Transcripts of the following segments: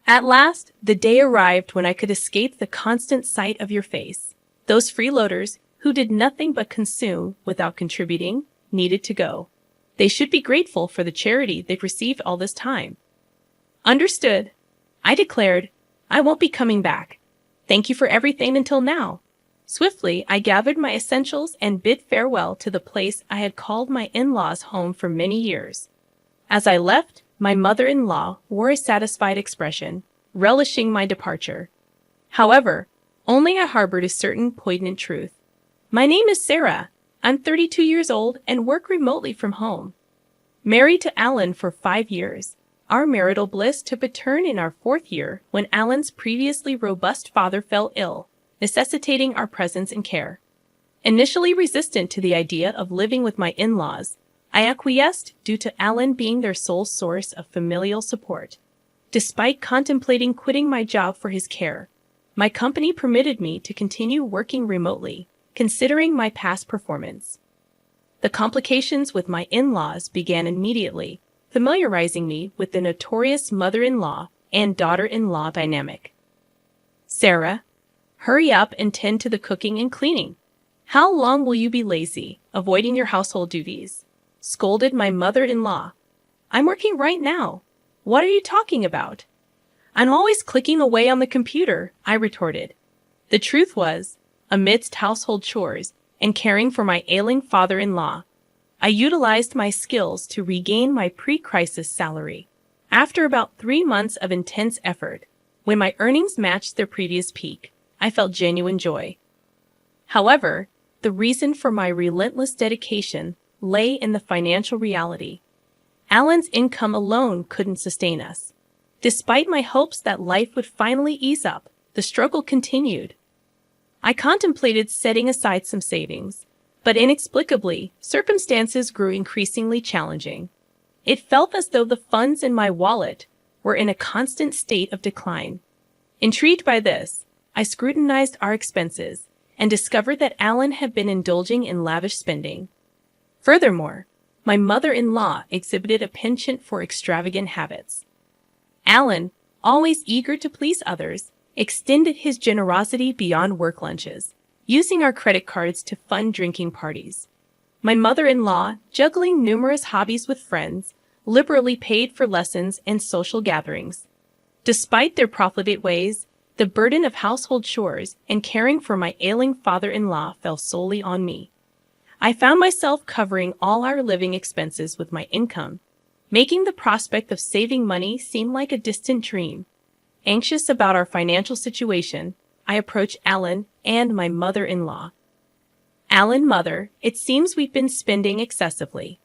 At last, the day arrived when I could escape the constant sight of your face. Those freeloaders, who did nothing but consume without contributing, needed to go. They should be grateful for the charity they've received all this time. Understood, I declared. I won't be coming back. Thank you for everything until now. Swiftly, I gathered my essentials and bid farewell to the place I had called my in-laws' home for many years. As I left, my mother-in-law wore a satisfied expression, relishing my departure. However, only I harbored a certain poignant truth. My name is Sarah. I'm 32 years old and work remotely from home. Married to Alan for 5 years. Our marital bliss took a turn in our 4th year when Alan's previously robust father fell ill, necessitating our presence and care. Initially resistant to the idea of living with my in-laws, I acquiesced due to Alan being their sole source of familial support. Despite contemplating quitting my job for his care, my company permitted me to continue working remotely, considering my past performance. The complications with my in-laws began immediately, familiarizing me with the notorious mother-in-law and daughter-in-law dynamic. Sarah, hurry up and tend to the cooking and cleaning. How long will you be lazy, avoiding your household duties? Scolded my mother-in-law. I'm working right now. What are you talking about? I'm always clicking away on the computer, I retorted. The truth was, amidst household chores and caring for my ailing father-in-law, I utilized my skills to regain my pre-crisis salary. After about 3 months of intense effort, when my earnings matched their previous peak, I felt genuine joy. However, the reason for my relentless dedication lay in the financial reality. Alan's income alone couldn't sustain us. Despite my hopes that life would finally ease up, the struggle continued. I contemplated setting aside some savings, but inexplicably, circumstances grew increasingly challenging. It felt as though the funds in my wallet were in a constant state of decline. Intrigued by this, I scrutinized our expenses and discovered that Alan had been indulging in lavish spending. Furthermore, my mother-in-law exhibited a penchant for extravagant habits. Alan, always eager to please others, extended his generosity beyond work lunches, using our credit cards to fund drinking parties. My mother-in-law, juggling numerous hobbies with friends, liberally paid for lessons and social gatherings. Despite their profligate ways, the burden of household chores and caring for my ailing father-in-law fell solely on me. I found myself covering all our living expenses with my income, making the prospect of saving money seem like a distant dream. Anxious about our financial situation, I approached Alan and my mother-in-law. Alan, mother, it seems we've been spending excessively.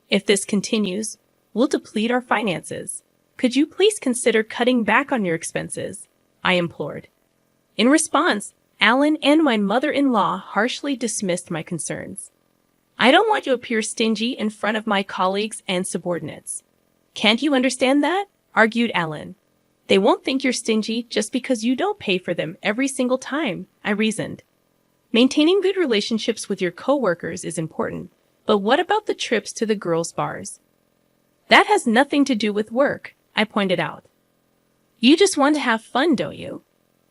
If this continues, we'll deplete our finances. Could you please consider cutting back on your expenses? I implored. In response, Alan and my mother-in-law harshly dismissed my concerns. I don't want to appear stingy in front of my colleagues and subordinates. Can't you understand that? Argued Alan. They won't think you're stingy just because you don't pay for them every single time, I reasoned. Maintaining good relationships with your coworkers is important, but what about the trips to the girls' bars? That has nothing to do with work, I pointed out. You just want to have fun, don't you?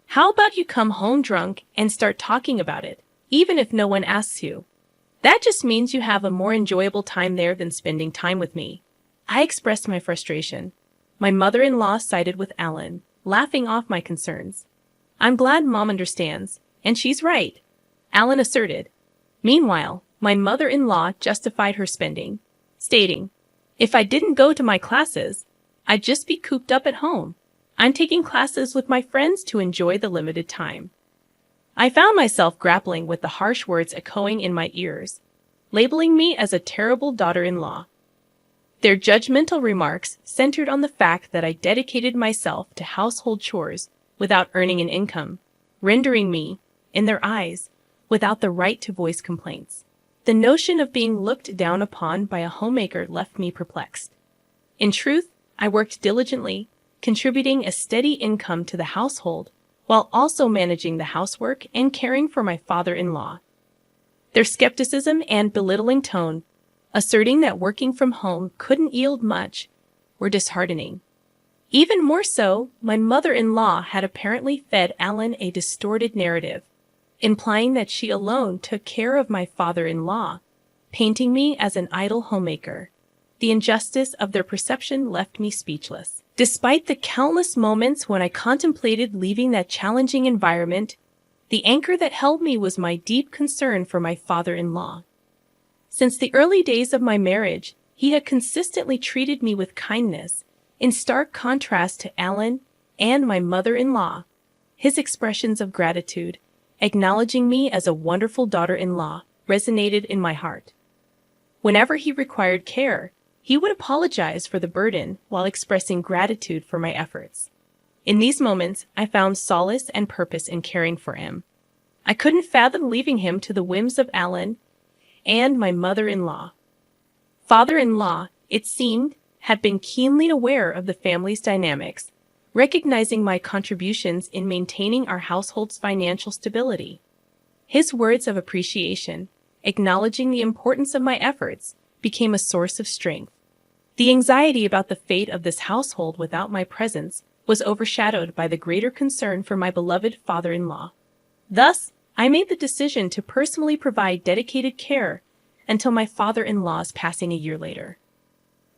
How about you come home drunk and start talking about it, even if no one asks you? That just means you have a more enjoyable time there than spending time with me. I expressed my frustration. My mother-in-law sided with Alan, laughing off my concerns. I'm glad Mom understands, and she's right, Alan asserted. Meanwhile, my mother-in-law justified her spending, stating, if I didn't go to my classes, I'd just be cooped up at home. I'm taking classes with my friends to enjoy the limited time. I found myself grappling with the harsh words echoing in my ears, labeling me as a terrible daughter-in-law. Their judgmental remarks centered on the fact that I dedicated myself to household chores without earning an income, rendering me, in their eyes, without the right to voice complaints. The notion of being looked down upon by a homemaker left me perplexed. In truth, I worked diligently, contributing a steady income to the household, while also managing the housework and caring for my father-in-law. Their skepticism and belittling tone, asserting that working from home couldn't yield much, were disheartening. Even more so, my mother-in-law had apparently fed Alan a distorted narrative, implying that she alone took care of my father-in-law, painting me as an idle homemaker. The injustice of their perception left me speechless. Despite the countless moments when I contemplated leaving that challenging environment, the anchor that held me was my deep concern for my father-in-law. Since the early days of my marriage, he had consistently treated me with kindness, in stark contrast to Alan and my mother-in-law. His expressions of gratitude, acknowledging me as a wonderful daughter-in-law, resonated in my heart. Whenever he required care, he would apologize for the burden while expressing gratitude for my efforts. In these moments, I found solace and purpose in caring for him. I couldn't fathom leaving him to the whims of Alan and my mother-in-law. Father-in-law, it seemed, had been keenly aware of the family's dynamics, recognizing my contributions in maintaining our household's financial stability. His words of appreciation, acknowledging the importance of my efforts, became a source of strength. The anxiety about the fate of this household without my presence was overshadowed by the greater concern for my beloved father-in-law. Thus, I made the decision to personally provide dedicated care until my father-in-law's passing a year later.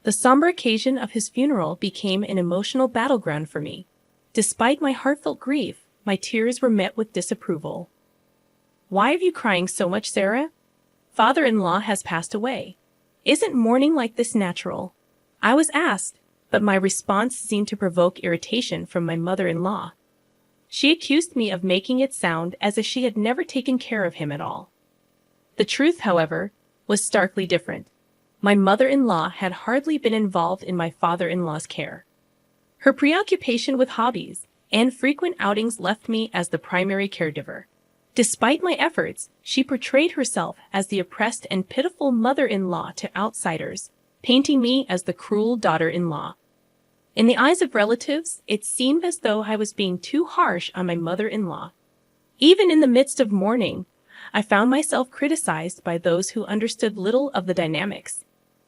The somber occasion of his funeral became an emotional battleground for me. Despite my heartfelt grief, my tears were met with disapproval. "Why are you crying so much, Sarah? Father-in-law has passed away. Isn't mourning like this natural?" I was asked, but my response seemed to provoke irritation from my mother-in-law. She accused me of making it sound as if she had never taken care of him at all. The truth, however, was starkly different. My mother-in-law had hardly been involved in my father-in-law's care. Her preoccupation with hobbies and frequent outings left me as the primary caregiver. Despite my efforts, she portrayed herself as the oppressed and pitiful mother-in-law to outsiders, painting me as the cruel daughter-in-law. In the eyes of relatives, it seemed as though I was being too harsh on my mother-in-law. Even in the midst of mourning, I found myself criticized by those who understood little of the dynamics.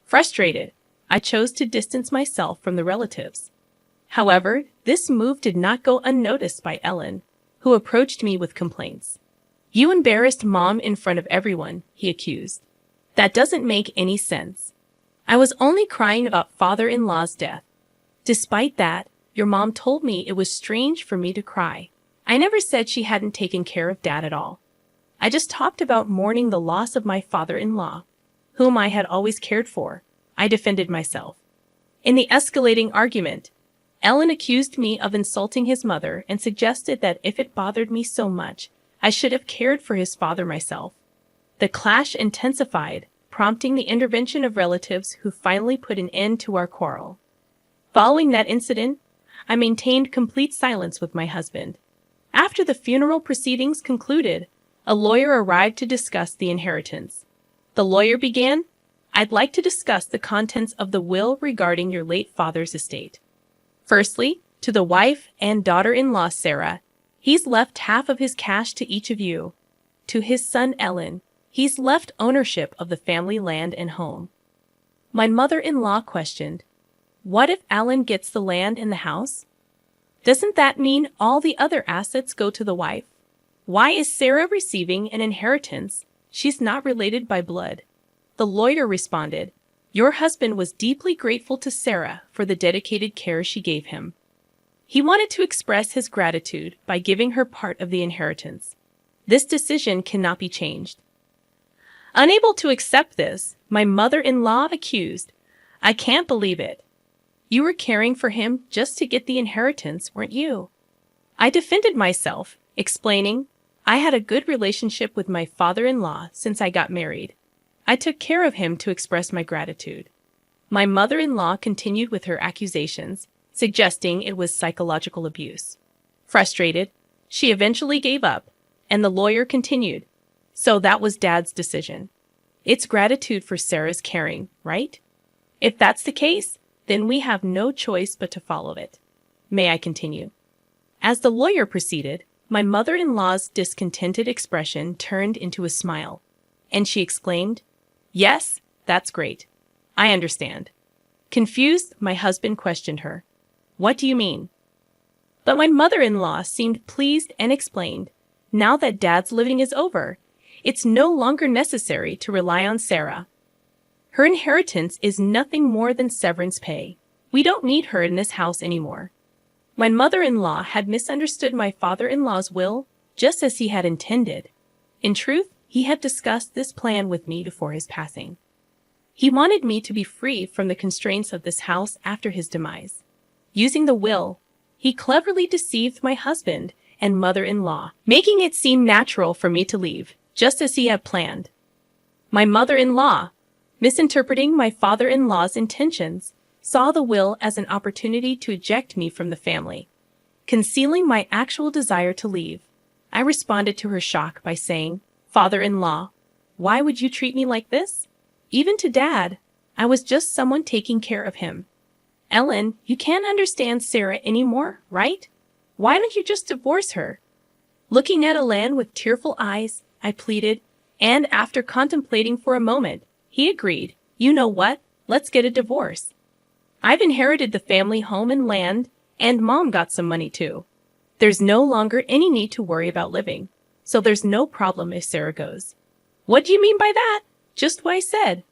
Frustrated, I chose to distance myself from the relatives. However, this move did not go unnoticed by Ellen, who approached me with complaints. "You embarrassed Mom in front of everyone," he accused. "That doesn't make any sense. I was only crying about father-in-law's death. Despite that, your mom told me it was strange for me to cry. I never said she hadn't taken care of Dad at all. I just talked about mourning the loss of my father-in-law, whom I had always cared for," I defended myself. In the escalating argument, Ellen accused me of insulting his mother and suggested that if it bothered me so much, I should have cared for his father myself. The clash intensified, prompting the intervention of relatives who finally put an end to our quarrel. Following that incident, I maintained complete silence with my husband. After the funeral proceedings concluded, a lawyer arrived to discuss the inheritance. The lawyer began, "I'd like to discuss the contents of the will regarding your late father's estate. Firstly, to the wife and daughter-in-law Sarah, he's left half of his cash to each of you. To his son Ellen, he's left ownership of the family land and home." My mother-in-law questioned, "What if Alan gets the land and the house? Doesn't that mean all the other assets go to the wife? Why is Sarah receiving an inheritance? She's not related by blood." The lawyer responded, "Your husband was deeply grateful to Sarah for the dedicated care she gave him. He wanted to express his gratitude by giving her part of the inheritance. This decision cannot be changed." Unable to accept this, my mother-in-law accused, "I can't believe it. You were caring for him just to get the inheritance, weren't you?" I defended myself, explaining, "I had a good relationship with my father-in-law since I got married. I took care of him to express my gratitude." My mother-in-law continued with her accusations, suggesting it was psychological abuse. Frustrated, she eventually gave up, and the lawyer continued, "So that was Dad's decision. It's gratitude for Sarah's caring, right? If that's the case, then we have no choice but to follow it. May I continue?" As the lawyer proceeded, my mother-in-law's discontented expression turned into a smile, and she exclaimed, "Yes, that's great. I understand." Confused, my husband questioned her, What do you mean? But my mother-in-law seemed pleased and explained, now that Dad's living is over, it's no longer necessary to rely on Sarah. Her inheritance is nothing more than severance pay. We don't need her in this house anymore. My mother-in-law had misunderstood my father-in-law's will, just as he had intended. In truth, he had discussed this plan with me before his passing. He wanted me to be free from the constraints of this house after his demise. Using the will, he cleverly deceived my husband and mother-in-law, making it seem natural for me to leave, just as he had planned. My mother-in-law, misinterpreting my father-in-law's intentions, saw the will as an opportunity to eject me from the family. Concealing my actual desire to leave, I responded to her shock by saying, "Father-in-law, why would you treat me like this? Even to Dad, I was just someone taking care of him. Ellen, you can't understand Sarah anymore, right? Why don't you just divorce her?" Looking at Ellen with tearful eyes, I pleaded, and after contemplating for a moment, he agreed. "You know what? Let's get a divorce. I've inherited the family home and land, and Mom got some money too. There's no longer any need to worry about living, so there's no problem if Sarah goes." "What do you mean by that?" "Just what I said.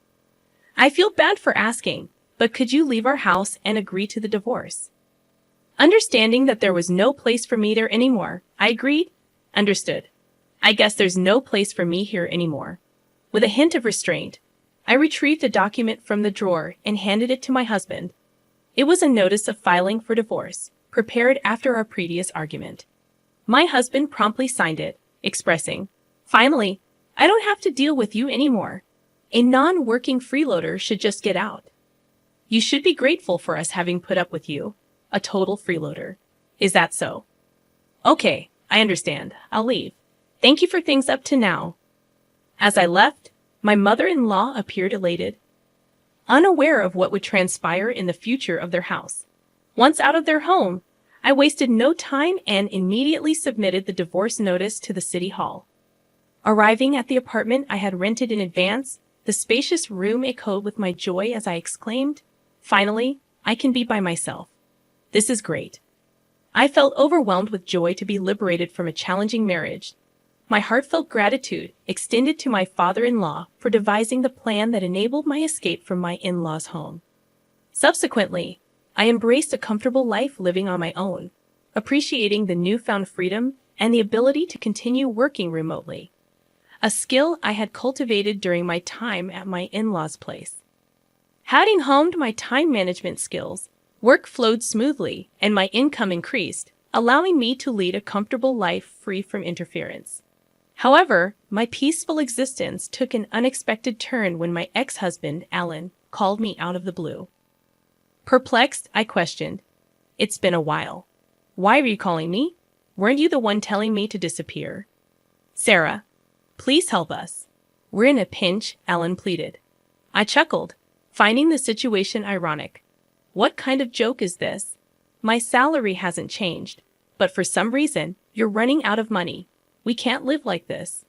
I feel bad for asking, but could you leave our house and agree to the divorce?" Understanding that there was no place for me there anymore, I agreed. "Understood. I guess there's no place for me here anymore." With a hint of restraint, I retrieved a document from the drawer and handed it to my husband. It was a notice of filing for divorce, prepared after our previous argument. My husband promptly signed it, expressing, "Finally, I don't have to deal with you anymore. A non-working freeloader should just get out. You should be grateful for us having put up with you, a total freeloader. Is that so?" "Okay, I understand. I'll leave. Thank you for things up to now." As I left, my mother-in-law appeared elated, unaware of what would transpire in the future of their house. Once out of their home, I wasted no time and immediately submitted the divorce notice to the city hall. Arriving at the apartment I had rented in advance, the spacious room echoed with my joy as I exclaimed, "Finally, I can be by myself. This is great." I felt overwhelmed with joy to be liberated from a challenging marriage. My heartfelt gratitude extended to my father-in-law for devising the plan that enabled my escape from my in-laws' home. Subsequently, I embraced a comfortable life living on my own, appreciating the newfound freedom and the ability to continue working remotely, a skill I had cultivated during my time at my in-laws' place. Having honed my time management skills, work flowed smoothly and my income increased, allowing me to lead a comfortable life free from interference. However, my peaceful existence took an unexpected turn when my ex-husband, Alan, called me out of the blue. Perplexed, I questioned, "It's been a while. Why are you calling me? Weren't you the one telling me to disappear?" "Sarah, please help us. We're in a pinch," Alan pleaded. I chuckled, finding the situation ironic. "What kind of joke is this? My salary hasn't changed, but for some reason, you're running out of money. We can't live like this."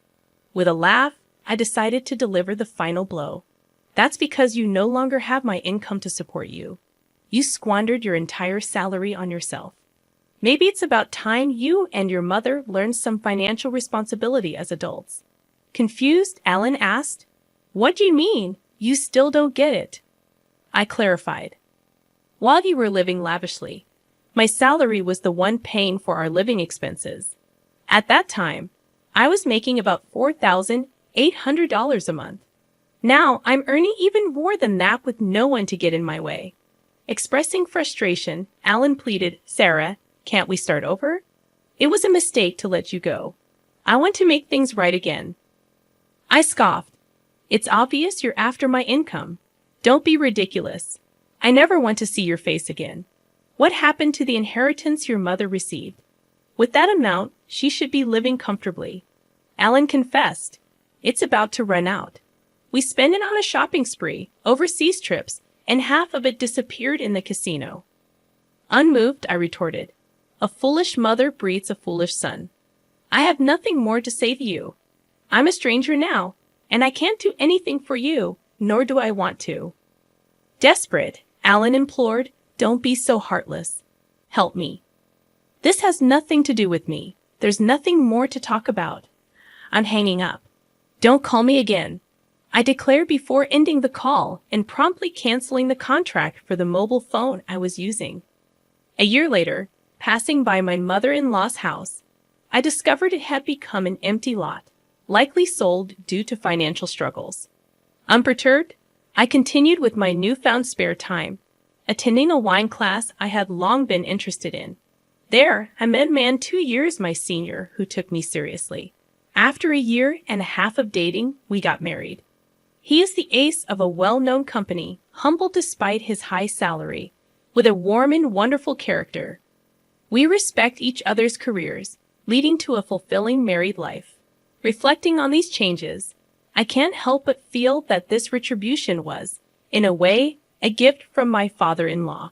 With a laugh, I decided to deliver the final blow. "That's because you no longer have my income to support you. You squandered your entire salary on yourself. Maybe it's about time you and your mother learned some financial responsibility as adults." Confused, Alan asked, "What do you mean? You still don't get it?" I clarified. "While you were living lavishly, my salary was the one paying for our living expenses. At that time, I was making about $4,800 a month. Now I'm earning even more than that with no one to get in my way." Expressing frustration, Alan pleaded, "Sarah, can't we start over? It was a mistake to let you go. I want to make things right again." I scoffed. "It's obvious you're after my income. Don't be ridiculous. I never want to see your face again. What happened to the inheritance your mother received? With that amount, she should be living comfortably." Alan confessed, "It's about to run out. We spent it on a shopping spree, overseas trips, and half of it disappeared in the casino." Unmoved, I retorted, "A foolish mother breeds a foolish son. I have nothing more to say to you. I'm a stranger now, and I can't do anything for you, nor do I want to." Desperate, Alan implored, "Don't be so heartless. Help me. This has nothing to do with me. There's nothing more to talk about. I'm hanging up. Don't call me again. I declare before ending the call and promptly canceling the contract for the mobile phone I was using. A year later, passing by my mother-in-law's house, I discovered it had become an empty lot, likely sold due to financial struggles. Unperturbed, I continued with my newfound spare time, attending a wine class I had long been interested in. There, I met a man 2 years my senior who took me seriously. After a year and a half of dating, we got married. He is the ace of a well-known company, humble despite his high salary, with a warm and wonderful character. We respect each other's careers, leading to a fulfilling married life. Reflecting on these changes, I can't help but feel that this retribution was, in a way, a gift from my father-in-law.